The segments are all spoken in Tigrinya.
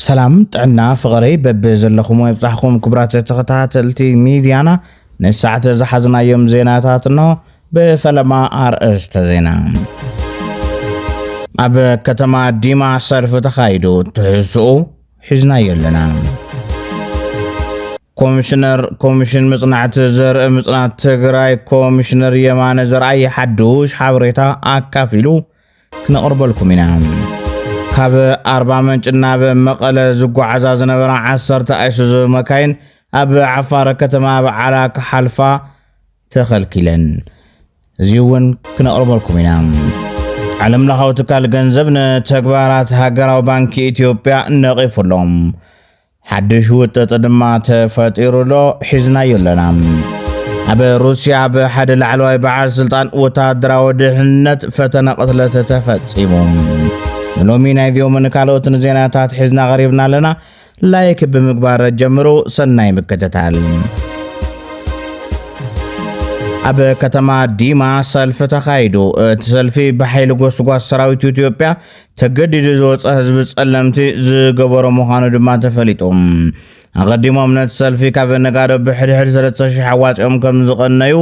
سلام تعنا فقري ببزلكم ويبصحكم كبرات تخاتلتي ميديانا نساعة زحزنا يوم زيناتاتنا بفلما أرأست زينا أب كتما ديما سلف تخايدو تحسو حزنا يلنا كوميشن مصنعة زر مصنعة تغراي كوميشنر يمان زرعي حدوش حابريتا أكافيلو كنقربلكم ينام كاب 40 منجنا بمقالة زقو عزاز نبرا عصرت ايسوزو مكاين اب عفار كتما بعلاك حلفا تخلكيلن زيون كنقربلكم ينام علم لخاو تكال گنزبن تكبارات هاقراو بانكي إثيوبيا نقيف لهم حدش وتتدما تفتيرو لو حزنا يلنام اب روسيا بحد العلواي بعد سلطان وتادرا ودهنت فتنا قتلت تفتيمهم لومينا يوم نكالوت نزيناتات حزنا غريبنا لنا لايك بمقبار جمرو سناي مكتتال اب كتما ديما سلف تخايدو تسلفي بحيل غوسغوا سراويت ኢትዮጵያ ተገድዶ ዝወፀ ህዝብ ጸለምቲ ዝገበሮ መኻኑ ድማ ተፈሊጦም أقدموا من السلفي كابن قادو بحرحر سلطة حواجهم كم زقنيو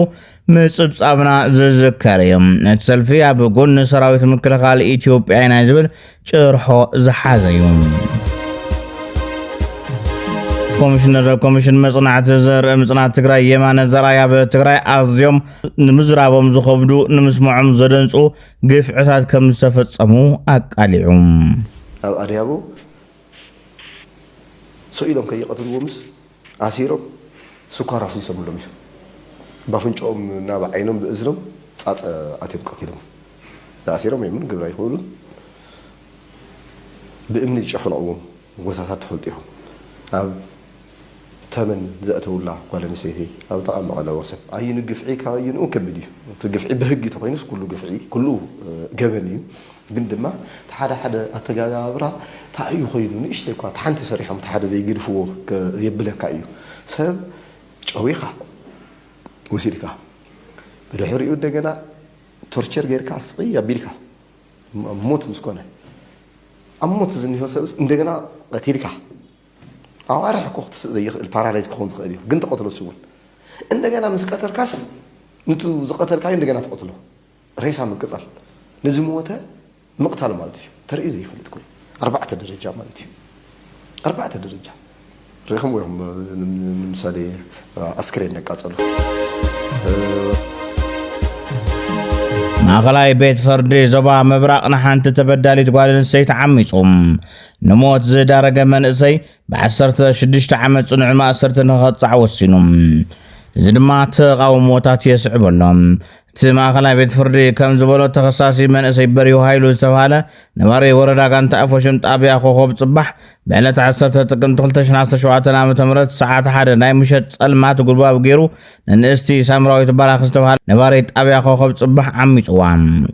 مصب صابنا زذكريم السلفي أبقون نسراويت مكل خال إثيوبيا نازبل شرحو زحازيوم كوميشن مصنعة زر مصنعة تقرأي يمان زرايا بتقرأي أزيوم نمزرابهم زخبدو نمسمعهم زدنسو قف عساد كم سفت صمو أكاليهم أو أريابو سئلهم كي يقتلوا مس عسيرهم سكر في سبلهم بافنجهم نابع عينهم بإزرهم ساعات أتيم قتلهم عسيرهم يمن قبل يقولون بإمني شفناهم وساسات فلتهم أو ثمن زأته الله قال نسيتي أو طعم على وصف عين الجفعي كعين وكبدي الجفعي بهجي طبعا ناس كله جفعي كله جبني قدما تحد حدا أتجاوبره تعيو خيدون إيش تقول تحنت صريحة متحد زي يجرفوه يبلك كأيو سبب شويخة وسيركا بالحر يود جنا تورشر غير كاسقي يبلكها موت مسكونة أموت زني هو سبب عندنا قتيلكها أو أروح كوخت زي الباراليز كونز قديم قنت قتله السوون عندنا مسكت الكاس نتو زقت الكاين عندنا تقتله رئيسها من قتل نزموته مقتل مالتي ترى زي فلت كوي 4 درجة مالتي 4 درجة رقم وهم مثالي عسكريين نقاتلوا ماغلاي بيت فردي زبا مبراق نحانت تبدالي تقوالن سيت عميصهم نموت زدارق منئسي بعسرت 6 عمد صنع ما أسرت نغطع وسينهم زدمات قاوموتات يسعب لهم تما خلا بيت فردي كم زبلو تخصاصي من اسيبريو هايلو استفاله نماري وردا كان تافوشن طابيا خوخوب صبح بعلة 10 تقم 2017 عام تمرت ساعات حدا ناي مشت صلمات غلباب غيرو ننستي سامراوي تباراخ استفاله نماري طابيا خوخوب صبح عمي صوام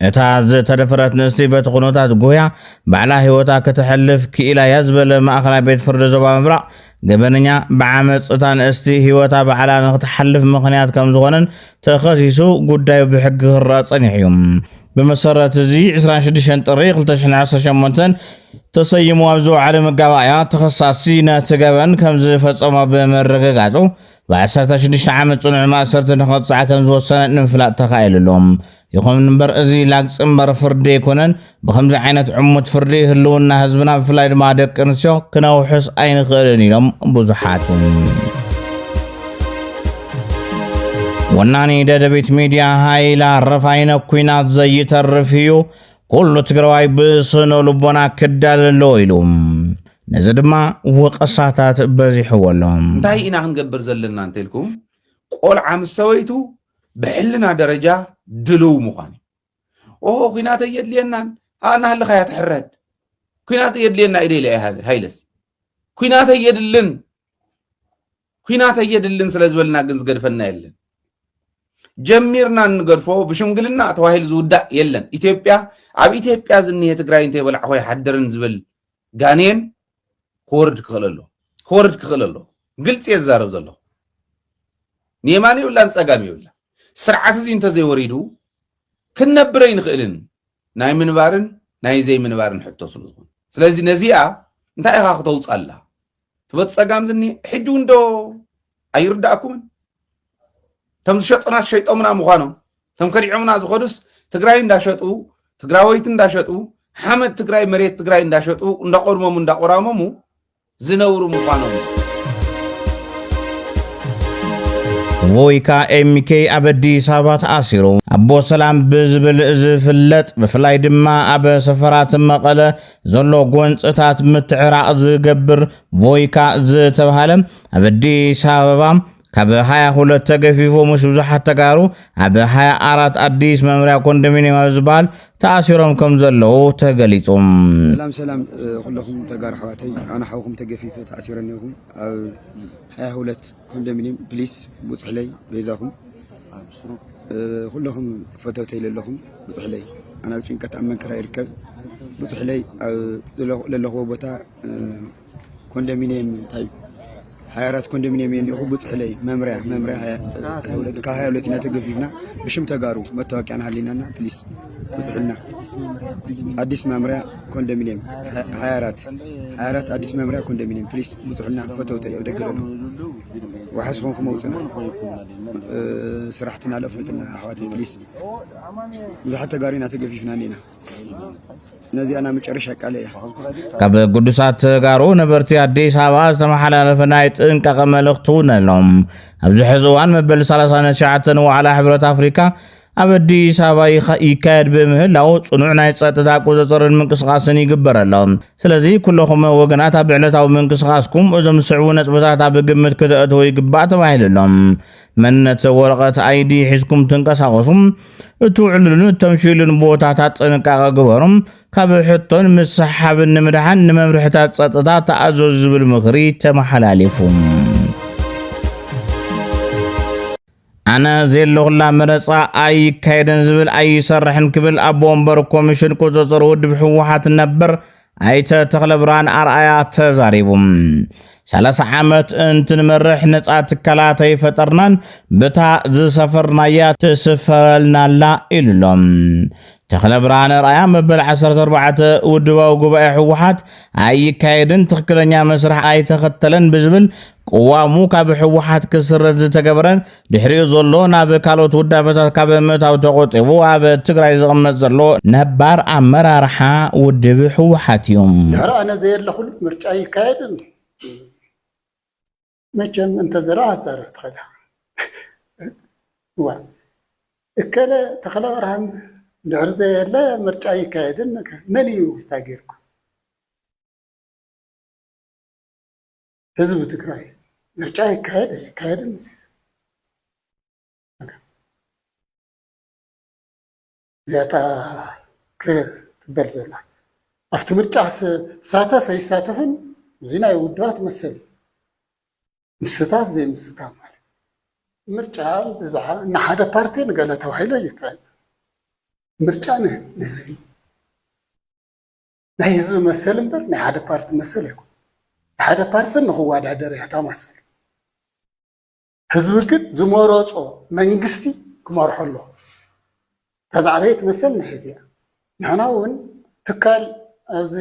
اتا تدفرت نستي بتقنوتات غويا بعلا هيوتا كتحلف كيلا يزبل ما خلا بيت فرد زبا مبرا جبننيا بعمص اتان استي هيوتا بعلا نتحلف مخنيات كم زغنن تخصيصو غدايو بحق الراصن يحيم بمسرات زي 26 طريق 2018 تسيموا ابزو على مغابايا تخصاصينا تغبن كم زفصما بمرغغاصو ب16 عام صنع ما سرت نخصع كم زوسن نفلاط تخايللهم يقوم نمبر ازي لاق صمبر فردي كونن بخمس عينت عمت فردي هلونا حزبنا فلاي ما دقنسيو كنوحس عين خيرني لهم بزحات وناني ددبيت ميديا هايلا رفاينا كوينات زي ترفيو كل تقرواي بسنو لبونا كداللو يلوم نزدما وقصاتات بزي حولهم انتهي إنا هنقبر زلنا انتلكم قول عام السويتو بحلنا درجة دلو مخاني اوه كينات يد لينا انا هل خيات حرد كينات يد لينا إلي لأي هايلس كينات يد اللن سلازولنا قنز قرفنا يلن جميرنا نقرفو بشمقلنا تواهل زودا يلن إثيوبيا عب إثيوبيا زنية تقرأي انتي بلعوه حدرن زبل غانين كورد كخلالو قلت يزارو زلو نيماني ولا انساقامي ولا سرعات زي انت زي وريدو كنبرين خلن ناي منبارن ناي زي منبارن حتى سلوزون سلازي نزيعة እንታይ ኢኻ ክተውፃላ ትበት ፀጋም ዝኒ ሕጂ ውንዶ ኣይርዳእኩምን ተም ዝሸጡና ሸይጦምና ምዃኖም ተም ከዲዖምና ዝኸዱስ ትግራይ እንዳሸጡ ትግራወይት እንዳሸጡ ሓመድ ትግራይ መሬት ትግራይ እንዳሸጡ እንዳቆርሞሙ እንዳቆራሞሙ ዝነብሩ ምዃኖም ቮይካ ኤምኬ ኣብ ኣዲስ ኣበባ ተኣሲሩ ኣቦ ሰላም ብዝብል ዝፍለጥ ብፍላይ ድማ ኣብ ሰፈራት መቐለ ዘሎ ጎንፅታት ምትዕራቕ ዝገብር ቮይካ ዝተባሃለ ኣብ ኣዲስ ኣበባ ካብ 22 ተገፊፎ ምስ ብዙሓት ተጋሩ ኣብ 24 ኣዲስ መምርያ ኮንዶሚንየም ዝበሃል ተኣሲሮም ከም ዘለዉ ተገሊጹም። ሰላም ኩለኹም ተጋሩ ሓዋተይ ኣነ ሓውኹም ተገፊፈ ተኣሲረ ነኹም ኣብ 22 ኮንዶሚንየም ፕሊስ ብፅሕለይ ቤዛኹም ኩለኹም ፈተውተይ ለለኹም ብፅሕለይ ኣነ ኣብ ጭንቀት ኣብ መንከራ ይርከብ ብፅሕለይ ለለኽዎ ቦታ ኮንዶሚንየም እንታይ 24 ኮንዶሚንየም የኒኹ ብፅሕለይ መምርያ 22 ኢና ተገፊፍና ብሽም ተጋሩ መታወቂያና ሃሊናና ፕሊስ ብፅሕልና አዲስ መምርያ ኮንዶሚንየም 24 አዲስ መምርያ ኮንዶሚንየም ፕሊስ ብፅሕልና ፈተውተይ ኣብ ደገ ነው وحسبهم خموسنا سرحتنا لفلتنا حواتي بليس حتى قارينا تقفيفنا نينا نزي أنا مشارش عليها كاب قدسات قارو نبرتي أديس هواز تمحل لفنايت إنك قملختونا لهم أبزو حزوان مبل سلسانة شعاتنا وعلى حبرة أفريكا ኣብ ኣዲስ ኣበባ ይካየድ ብምህላው ጽኑዕ ናይ ጸጥታ ቁፅጽርን ምንቅስቓስን ይግበር ኣሎ። ስለዚ ኩለኹም ወገናት ኣብ ዕለታዊ ምንቅስቓስኩም እዞም ዝስዕቡ ነጥብታት ኣብ ግምት ክትእትዉ ይግባእ ተባሂሉሎም። መንነት ወረቐት ኣይዲ ሒዝኩም ትንቀሳቐሱም እትውዕሉን እተምሽሉን ቦታታት ጥንቃቐ ግበሩም። ካብ ሕቶን ምስሓብን ንምድሓን ንመምርሕታት ጸጥታ ተኣዘዙ ዝብል ምኽሪ ተመሓላሊፉ። أنا زي اللغة مرصع أي كايدن زبل أي سرحن كبل أبو أمبر كوميشن كوزوزر ود بحوحات النبر أي تغلبران أرآيات زاريبهم 3 ዓመት እንትንመርሕ ነጻ ትካላተይ ፈጠርናን በታ ዝሰፈርናያ ተሰፈረልናላ ኢሎም ተኽለብራን ራያ መበል 14 ውድባው ጉባኤ ሕወሓት ኣይካየድን ትክክለኛ መስርሕ ኣይተኸተለን ብዝብል قوامو ካብ ሕወሓት ክስረዝ ዝተገበረን ድሕሪኡ ዘሎ ናብ ካልኦት ውዳበታት ካብ ምእታው ተቆጢቡ ኣብ ትግራይ ዝቕመጥ ዘሎ ነባር ኣመራርሓ ውድብ ሕወሓት እዮም ድሕሪ ኣነ ዘየለኹ ምርጫ ይካየድን መቸም እንተ ዘረአ ዘረአ ትኸዳ ዋ እከለ ተኸለ ብርሃን ድሕሪ ዘየለ ምርጫ ይካየድን መን እዩ ስታጌርኩ ህዝብ ትግራይ ምርጫ ይካየድን ዛታ ክትበል ዘላ ኣብቲ ምርጫ ሳተፈ ይሳተፍን ዚና ይውድባት መሰል ምስታት ዘይ ምስታት ማለት ምርጫ ብዛዕባ ንሓደ ፓርቲ ንገለ ተባሂሉ ይካየድ ምርጫ ንህዝቢ ናይ ህዝቢ መሰል እምበር ናይ ሓደ ፓርቲ መሰል ይኮን ሓደ ፓርሰን ንኽወዳደር እያ ተመሰል ህዝቢ ግን ዝመረፆ መንግስቲ ክመርሖ ኣሎ ተዛዕበየት መሰል ንሕዚ ንሕና እውን ትካል ኣብዚ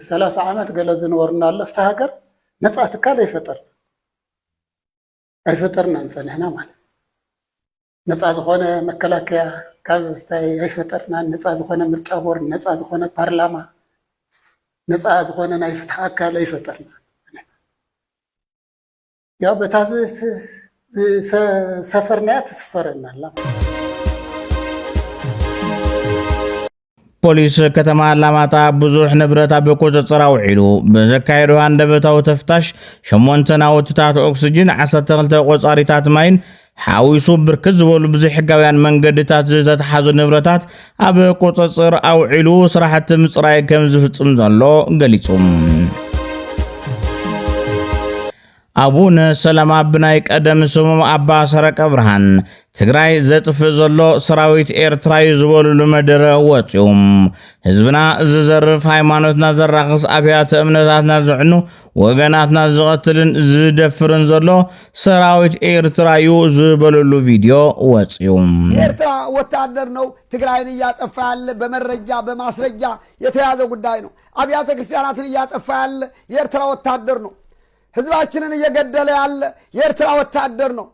30 ዓመት ገለ ዝነበርና ኣለፍቲ ሃገር ነፃ ትካል ኣይፈጠርና ንፀኒሕና ማለት ነፃ ዝኾነ መከላከያ ካብ ስታይ ኣይፈጠርና ነፃ ዝኾነ ምርጫ ቦርድ ነፃ ዝኾነ ፓርላማ ነፃ ዝኾነ ናይ ፍትሒ ኣካል ኣይፈጠርና ያው በታዝ ሰፈርናያ ተስፈረና አላ ፖሊስ ከተማ አላማጣ ብዙሕ ንብረት ኣብ ቁጥጥር ኣውዒሉ ብዘካየዱ አንደበታዊ ተፍታሽ 8 ናውትታት ኦክሲጅን 12 ቆጻሪታት ማይን ሓዊሱ ብርክት ዝበሉ ብዙሕ ሕጋውያን መንገድታት ዝተተሓዙ ንብረታት ኣብ ቁጥጥር ኣውዒሉ ስራሕቲ ምጽራይ ከም ዝፍጽም ዘሎ ገሊጹ አቡነ ሰላማ ብናይ ቀደም ስሙም አባ ሰረቀ ብርሃን ትግራይ ዘጥፍእ ዘሎ ሰራዊት ኤርትራ ዝበሉሉ መደረ ወፂኦም ህዝብና ዝዘርፍ ሃይማኖትና ዘራክስ ኣብያተ እምነታትና ዝዕኑ ወገናትና ዝቀትልን ዝደፍርን ዘሎ ሰራዊት ኤርትራ ዝበሉሉ ቪድዮ ወፂኦም ኤርትራ ወታደር ነው ትግራይን እያጠፋ ያለ በመረጃ በማስረጃ የተያዘ ጉዳይ ነው። አብያተ ክርስቲያናትን እያጠፋ ያለ የኤርትራ ወታደር ነው። ህዝባችንን እየገደለ ያለ የኤርትራ ወታደር ነው።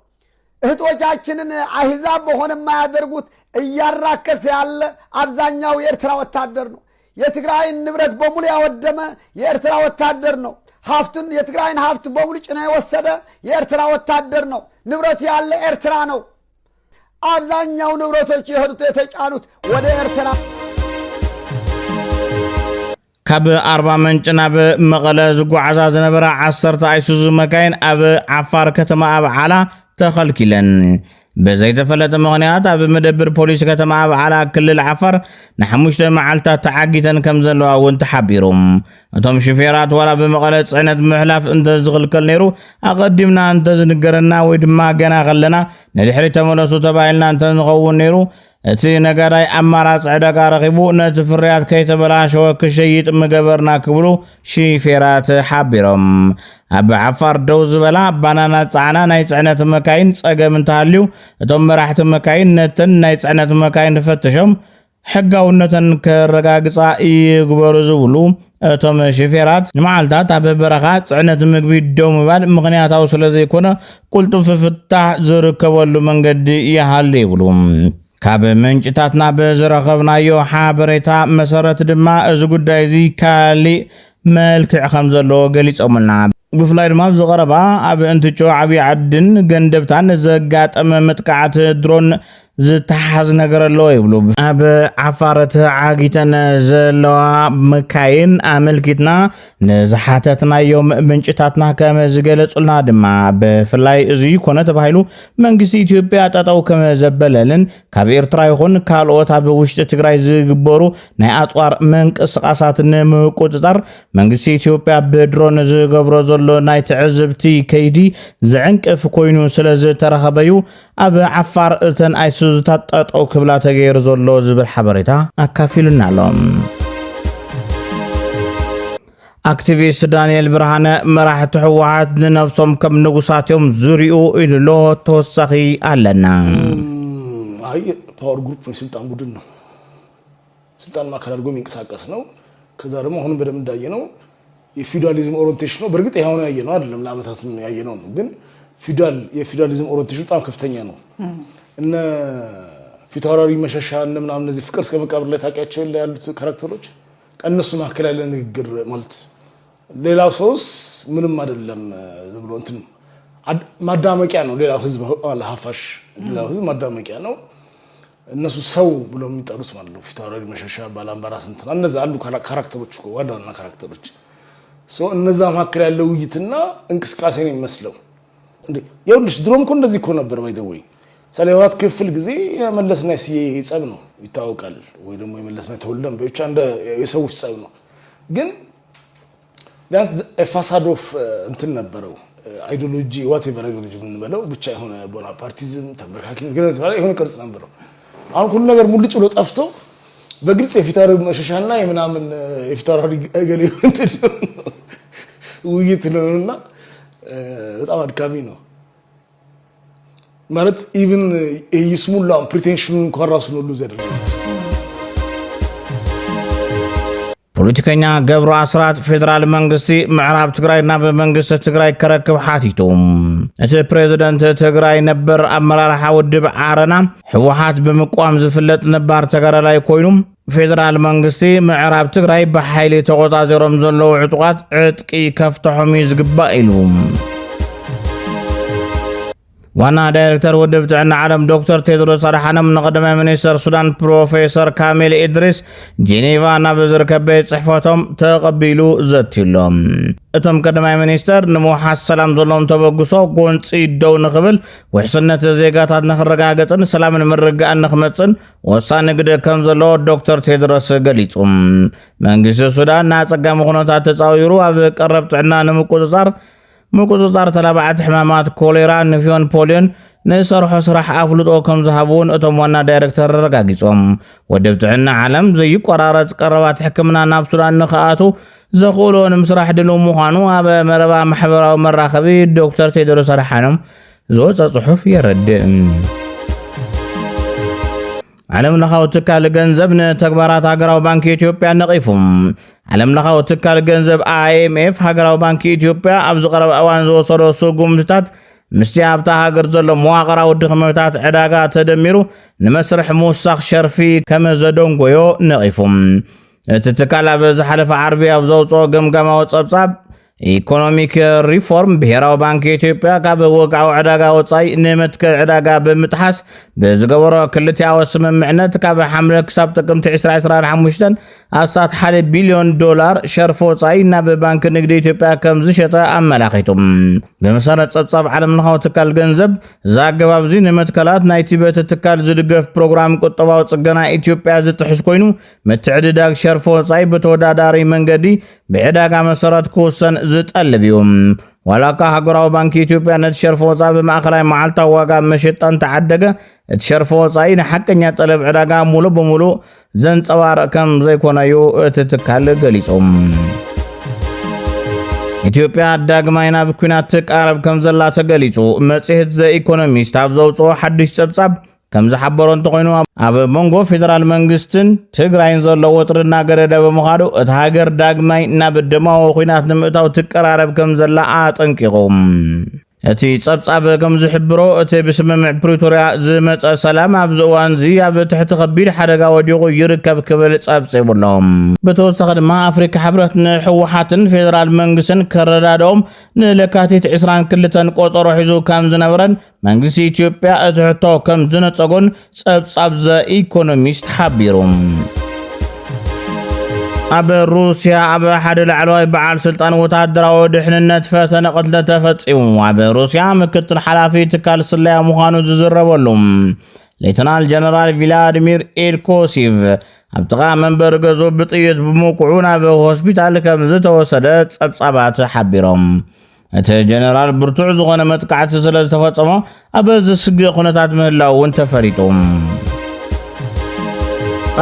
እህቶቻችንን አህዛብ በሆነ የማያደርጉት እያራከሰ ያለ አብዛኛው የኤርትራ ወታደር ነው። የትግራይን ንብረት በሙሉ ያወደመ የኤርትራ ወታደር ነው። ሀብቱን የትግራይን ሀብት በሙሉ ጭኖ የወሰደ የኤርትራ ወታደር ነው። ንብረት ያለ ኤርትራ ነው። አብዛኛው ንብረቶች የሄዱት የተጫኑት ወደ ኤርትራ ካብ አርባ ምንጭ ናብ መቐለ ዝጓዓዛ ዝነበራ 10 አይሱዙ መካይን ኣብ ዓፋር ከተማ ኣብ ዓላ ተኸልኪለን በዘይተፈለጠ ምክንያት ኣብ መደብር ፖሊስ ከተማ ኣብ ዓላ ክልል ዓፋር ንሓሙሽተ መዓልታት ተዓጊተን ከም ዘለዋ እውን ተሓቢሮም እቶም ሹፌራት ዋላ ብመቐለ ጽዕነት ምሕላፍ እንተ ዝኽልከል ነይሩ ኣቐዲምና እንተ ዝንገረና ወይ ድማ ገና ከለና ንድሕሪ ተመለሱ ተባሂልና እንተ ንኸውን ነይሩ እቲ ነጋዳይ ኣማራጽ ዕዳጋ ረኺቡ ነቲ ፍርያት ከይተበላሸወ ክሸይጥ ምገበርና ክብሉ ሹፌራት ሓቢሮም ኣብ ዓፋር ደው ዝበላ ባናና ጻዕና ናይ ጽዕነት መካይን ጸገም እንተሃልዩ እቶም መራሕቲ መካይን ነተን ናይ ጽዕነት መካይን ፈተሾም ሕጋውነተን ከረጋግጻ ይግበሩ ዝብሉ እቶም ሹፌራት ንመዓልታት ኣብ በረኻ ጽዕነት ምግቢ ደው ምባል ምኽንያታዊ ስለ ዘይኮነ ቁልጡፍ ፍታሕ ዝርከበሉ መንገዲ ይሃሉ ይብሉ ካብ ምንጭታትና በዝረኸብናዮ ሓበሬታ መሰረት ድማ እዚ ጉዳይ እዚ ካሊእ መልክዕ ከም ዘለዎ ገሊፆምልና ብፍላይ ድማ ዝቐረባ ኣብ እንትጮ ዓብዪ ዓድን ገንደብታን ዘጋጠመ ምጥቃዓት ድሮን ዝተሓዝ ነገር ኣለዎ ይብሉ ኣብ ዓፋር ተዓጊተን ዘለዋ መካይን ኣመልኪትና ንዝሓተትናዮም ምንጭታትና ከም ዝገለጹልና ድማ ብፍላይ እዚ ኮነ ተባሂሉ መንግስቲ ኢትዮጵያ ጠጠው ከም ዘበለልን ካብ ኤርትራ ይኹን ካልኦት ኣብ ውሽጢ ትግራይ ዝግበሩ ናይ ኣጽዋር ምንቅስቃሳት ንምቁፅጻር መንግስቲ ኢትዮጵያ ብድሮን ዝገብሮ ዘሎ ናይ ትዕዝብቲ ከይዲ ዝዕንቅፍ ኮይኑ ስለ ዝተረኸበዩ ኣብ ዓፋር እተን አይሱዙታት ጠጠው ክብላ ተገይሩ ዘሎ ዝብል ሓበሬታ ኣካፊሉና ኣሎም አክቲቪስት ዳንኤል ብርሃነ መራሕቲ ህወሓት ንነብሶም ከም ንጉሳትዮም ዙርኡ ኢሉሎ ተወሳኺ ኣለና ፓወር ግሩፕ ስልጣን ቡድን ነው ስልጣን ማዕከል አድርጎ የሚንቀሳቀስ ነው ከዛ ደግሞ አሁን በደም እንዳየ ነው የፊውዳሊዝም ኦሪንቴሽን ነው በርግጥ ያው ነው ያየነው አይደለም ለአመታት ነው ያየነው ግን የፊውዳሊዝም ኦሪንቴሽን በጣም ከፍተኛ ነው እነ ፊታውራሪ መሸሻ እና ምናምን እነዚህ ፍቅር እስከ መቃብር ላይ ታውቂያቸው ያሉት ካራክተሮች ቀነሱ ማከለ ያለ ንግግር ማለት ሌላው ሰውስ ምንም አይደለም ዝም ብሎ እንትን ማዳመቂያ ነው ሌላው ህዝብ አለሐፋሽ ሌላው ህዝብ ማዳመቂያ ነው እነሱ ሰው ብሎ የሚጠሩት ማለት ነው ፊታውራሪ መሸሻ ባላምባራስ እንትና እነዛ አሉ ካራክተሮች እኮ ዋናና ካራክተሮች እነዛ ማከለ ያለው ውይይትና እንቅስቃሴ ነው የሚመስለው እንዴ ይኸውልሽ ድሮም እኮ እንደዚህ እኮ ነበር ባይደወይ ሰለዋት ክፍል ጊዜ የመለስና ሲጸብ ነው ይታወቃል ወይ ደግሞ የመለስና ተወልደን ብቻ እንደ የሰዎች ጸብ ነው ግን ዳንስ ፋሳድ ኦፍ እንትን ነበረው አይዲዮሎጂ ዋትኤቨር አይዲዮሎጂ ምን በለው ብቻ የሆነ ቦናፓርቲዝም ተበርካኪነት ግን ማለት የሆነ ቅርጽ ነበረው አሁን ሁሉ ነገር ሙልጭ ብሎ ጠፍቶ በግልጽ የፊታውራሪ መሸሻና የምናምን የፊታውራሪ ገሌ እንትን ውይይት ነውና በጣም አድካሚ ነው ማለት ኢቭን ይስሙላ ፕሪቴንሽን እንኳን ራሱ ነው ሉዝ ያደረጉት ፖለቲከኛ ገብሩ አስራት ፌደራል መንግስቲ ምዕራብ ትግራይና በመንግስት ትግራይ ከረክብ ሓቲቶም እቲ ፕሬዝዳንት ትግራይ ነበር አመራርሓ ውድብ ዓረና ህወሓት በመቋም ዝፍለጥ ነባር ተጋዳላይ ኮይኑ ፌደራል መንግስቲ ምዕራብ ትግራይ በሓይሊ ተቆጻጸሮም ዘለው ዕጡቃት ዕጥቂ ከፍተሖም ይዝግባእ ኢሉ ዋና ዳይሬክተር ውድብ ጥዕና ዓለም ዶክተር ቴድሮስ አድሓኖም ንቀዳማይ ሚኒስትር ሱዳን ፕሮፌሰር ካሚል ኢድሪስ ጄኔቫ ናብ ዝርከብ ቤት ጽሕፈቶም ተቐቢሉ ዘትሎም እቶም ቀዳማይ ሚኒስትር ንምውሓስ ሰላም ዘለዎም ተበግሶ ጎንፂ ደው ንኽብል ውሕስነት ዜጋታት ንኽረጋገፅን ሰላምን ምርግኣን ንኽመፅን ወሳኒ ግደ ከም ዘለዎ ዶክተር ቴድሮስ ገሊጹ መንግስቲ ሱዳን ናፀጋሚ ኩነታት ተፃዊሩ ኣብ ቀረብ ጥዕና ንምቁፅጻር ምቁፅፃር ተላባዓት ሕማማት ኮሌራ ንፊዮን ፖሊዮን ንሰርሖ ስራሕ ኣፍልጦ ከም ዝሃቡን እቶም ዋና ዳይሬክተር ረጋጊጾም ወደብ ጥዕና ዓለም ዘይቆራረጽ ቀረባት ሕክምና ናብ ሱዳን ንኽኣቱ ዘኽእሎ ንምስራሕ ድልው ምዃኑ ኣብ መረባ ማሕበራዊ መራኸቢ ዶክተር ቴድሮስ ኣድሓኖም ዝወፀ ጽሑፍ የረድእ። ዓለም ለኻዊ ትካል ገንዘብ ንተግባራት ሃገራዊ ባንኪ ኢትዮጵያ ነቒፉም። ዓለም ለኻዊ ትካል ገንዘብ IMF ሃገራዊ ባንኪ ኢትዮጵያ ኣብ ዝቐረበ እዋን ዝወሰዶ ስጉምትታት ምስቲ ኣብታ ሃገር ዘሎ መዋቕራዊ ድኽመታት ዕዳጋ ተደሚሩ ንመስርሕ ምውሳኽ ሸርፊ ከም ዘደንጎዮ ነቒፉም። እቲ ትካል ኣብ ዝሓለፈ ዓርቢ ኣብ ዘውፅኦ ገምጋማዊ ጸብጻብ ኢኮኖሚክ ሪፎርም ብሔራዊ ባንኪ ኢትዮጵያ ካብ ወግዓዊ ዕዳጋ ወፃኢ ንመትከል ዕዳጋ ብምጥሓስ ብዝገበሮ ክልቲኣዊ ስምምዕነት ካብ ሓምለ ክሳብ ጥቅምቲ 2025 ኣሳት $1 ቢልዮን ሸርፊ ወፃኢ ናብ ባንኪ ንግዲ ኢትዮጵያ ከም ዝሸጠ ኣመላኺቱም። ብመሰረት ጸብጻብ ዓለም ለኻዊ ትካል ገንዘብ ዛገባብ እዚ ንመትከላት ናይቲ በቲ ትካል ዝድገፍ ፕሮግራም ቁጠባዊ ጽገና ኢትዮጵያ ዝጥሕስ ኮይኑ ምትዕድዳግ ሸርፊ ወፃኢ ብተወዳዳሪ መንገዲ ብዕዳጋ መሰረት ክውሰን ዝጠልብ እዩ። ዋላካ ሃገራዊ ባንኪ ኢትዮጵያ ነቲ ሸርፊ ወፃኢ ብማእኸላይ መዓልታዊ ዋጋ መሸጣ እንተዓደገ እቲ ሸርፊ ወፃኢ ንሓቀኛ ጠለብ ዕዳጋ ሙሉእ ብምሉእ ዘንጸባርቕ ከም ዘይኮነዩ እቲ ትካል ገሊፆም። ኢትዮጵያ ዳግማይ ናብ ኩናት ትቃረብ ከም ዘላ ተገሊጹ። መጽሔት ዘ ኢኮኖሚስት ኣብ ዘውፅኦ ሓድሽ ጸብጻብ ከም ዝሓበሮ እንተኾይኑ ኣብ መንጎ ፌደራል መንግስትን ትግራይን ዘሎ ወጥሪ እናገረደ ብምዃዱ እቲ ሃገር ዳግማይ ናብ ደማዊ ኩናት ንምእታው ትቀራረብ ከም ዘላ ኣጠንቂቖም። እቲ ጸብጻብ ከም ዝሕብሮ እቲ ብስምምዕ ፕሪቶርያ ዝመጸ ሰላም ኣብዚ እዋን እዚ ኣብ ትሕቲ ከቢድ ሓደጋ ወዲቑ ይርከብ ክብል ጸብጺቡሎም። ብተወሳኺ ድማ ኣፍሪካ ሕብረት ንሕወሓትን ፌደራል መንግስትን ከረዳድኦም ንለካቲት 22 ቆፀሮ ሒዙ ከም ዝነበረን መንግስቲ ኢትዮጵያ እቲ ሕቶ ከም ዝነፀጎን ጸብጻብ ዘ ኢኮኖሚስት ሓቢሩ። ኣብ ሩስያ ኣብ ሓደ ላዕለዋይ በዓል ስልጣን ወታደራዊ ድሕንነት ፈተነ ቅትለ ተፈጺሙ። ኣብ ሩስያ ምክትል ሓላፊ ትካል ስለያ ምዃኑ ዝዝረበሉ ሌተናል ጀነራል ቪላድሚር ኤልኮሲቭ ኣብ ጥቓ መንበሪ ገዝኡ ብጥይት ብምውቅዑ ናብ ሆስፒታል ከም ዝተወሰደ ጸብጻባት ሓቢሮም። እቲ ጀነራል ብርቱዕ ዝኾነ መጥቃዕቲ ስለ ዝተፈጸሞ ኣብ ዝስግእ ኩነታት ምህላው እውን ተፈሪጡ።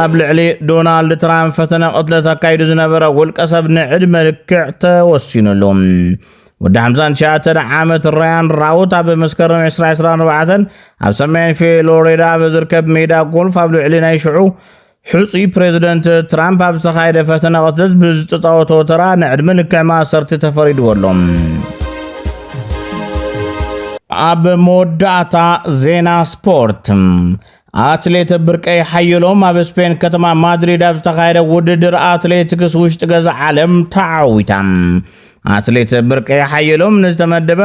ኣብ ልዕሊ ዶናልድ ትራምፕ ፈተነ ቅትለት ኣካይዱ ዝነበረ ውልቀ ሰብ ንዕድመ ልክዕ ተወሲኑሉ። ወዲ 59 ዓመት ራያን ራውት ኣብ መስከረም 2024 ኣብ ሰሜን ፍሎሪዳ ብዝርከብ ሜዳ ጎልፍ ኣብ ልዕሊ ናይ ሽዑ ሕፁይ ፕሬዚደንት ትራምፕ ኣብ ዝተኻየደ ፈተነ ቅትለት ብዝተፃወቶ ተራ ንዕድመ ልክዕ ማእሰርቲ ተፈሪድዎሎም። ኣብ መወዳእታ ዜና ስፖርት አትሌት ብርቀይ ሓየሎም ኣብ ስፔን ከተማ ማድሪድ ኣብ ዝተኻየደ ውድድር አትሌቲክስ ውሽጢ ገዛ ዓለም ተዓዊታ። አትሌት ብርቀይ ሓየሎም ንዝተመደበ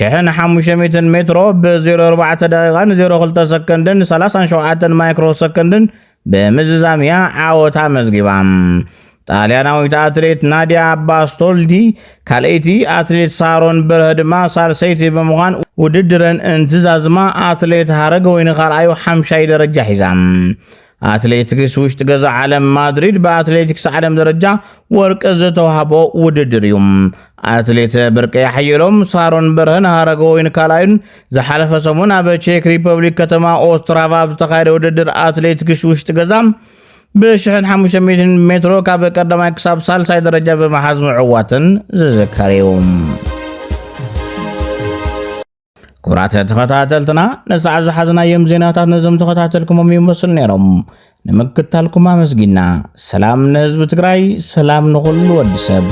1500 ሜትሮ ብ04 ደቂቃን 02 ሰከንድን 37 ማይክሮ ሰከንድን ብምዝዛምያ ዓወታ መዝጊባ። ጣልያናዊት አትሌት ናዲያ ባስቶልዲ ካልአይቲ አትሌት ሳሮን በርሀ ድማ ሳልሰይቲ በመሆን ውድድርን እንትዛዝማ አትሌት ሃረገወይን ካልአዩ 50 ደረጃ ሒዛ። አትሌቲክስ ውሽጢ ገዛ ዓለም ማድሪድ በአትሌቲክስ ዓለም ደረጃ ወርቅ ዝተዋህቦ ውድድር እዩ። አትሌት ብርቀይ ሓየሎም ሳሮን በርሀን ሃረገወይን ካልአዩን ዝሓለፈ ሰሙን ኣብ ቼክ ሪፐብሊክ ከተማ ኦስትራቫ ዝተኻየደ ውድድር አትሌቲክስ ውሽጢ ገዛ ብ1500 ሜትሮ ካብ ቀዳማይ ክሳብ ሳልሳይ ደረጃ በመሓዝ ምዕዋትን ዝዝከር እዩ። ክቡራት ተኸታተልትና ንሰዓት ዝሓዝናዮም ዜናታት ነዞም ተኸታተልኩሞም ይመስሉ ነይሮም። ንምክትታልኩም ኣመስጊና። ሰላም ንህዝቢ ትግራይ፣ ሰላም ንኹሉ ወዲ ሰብ።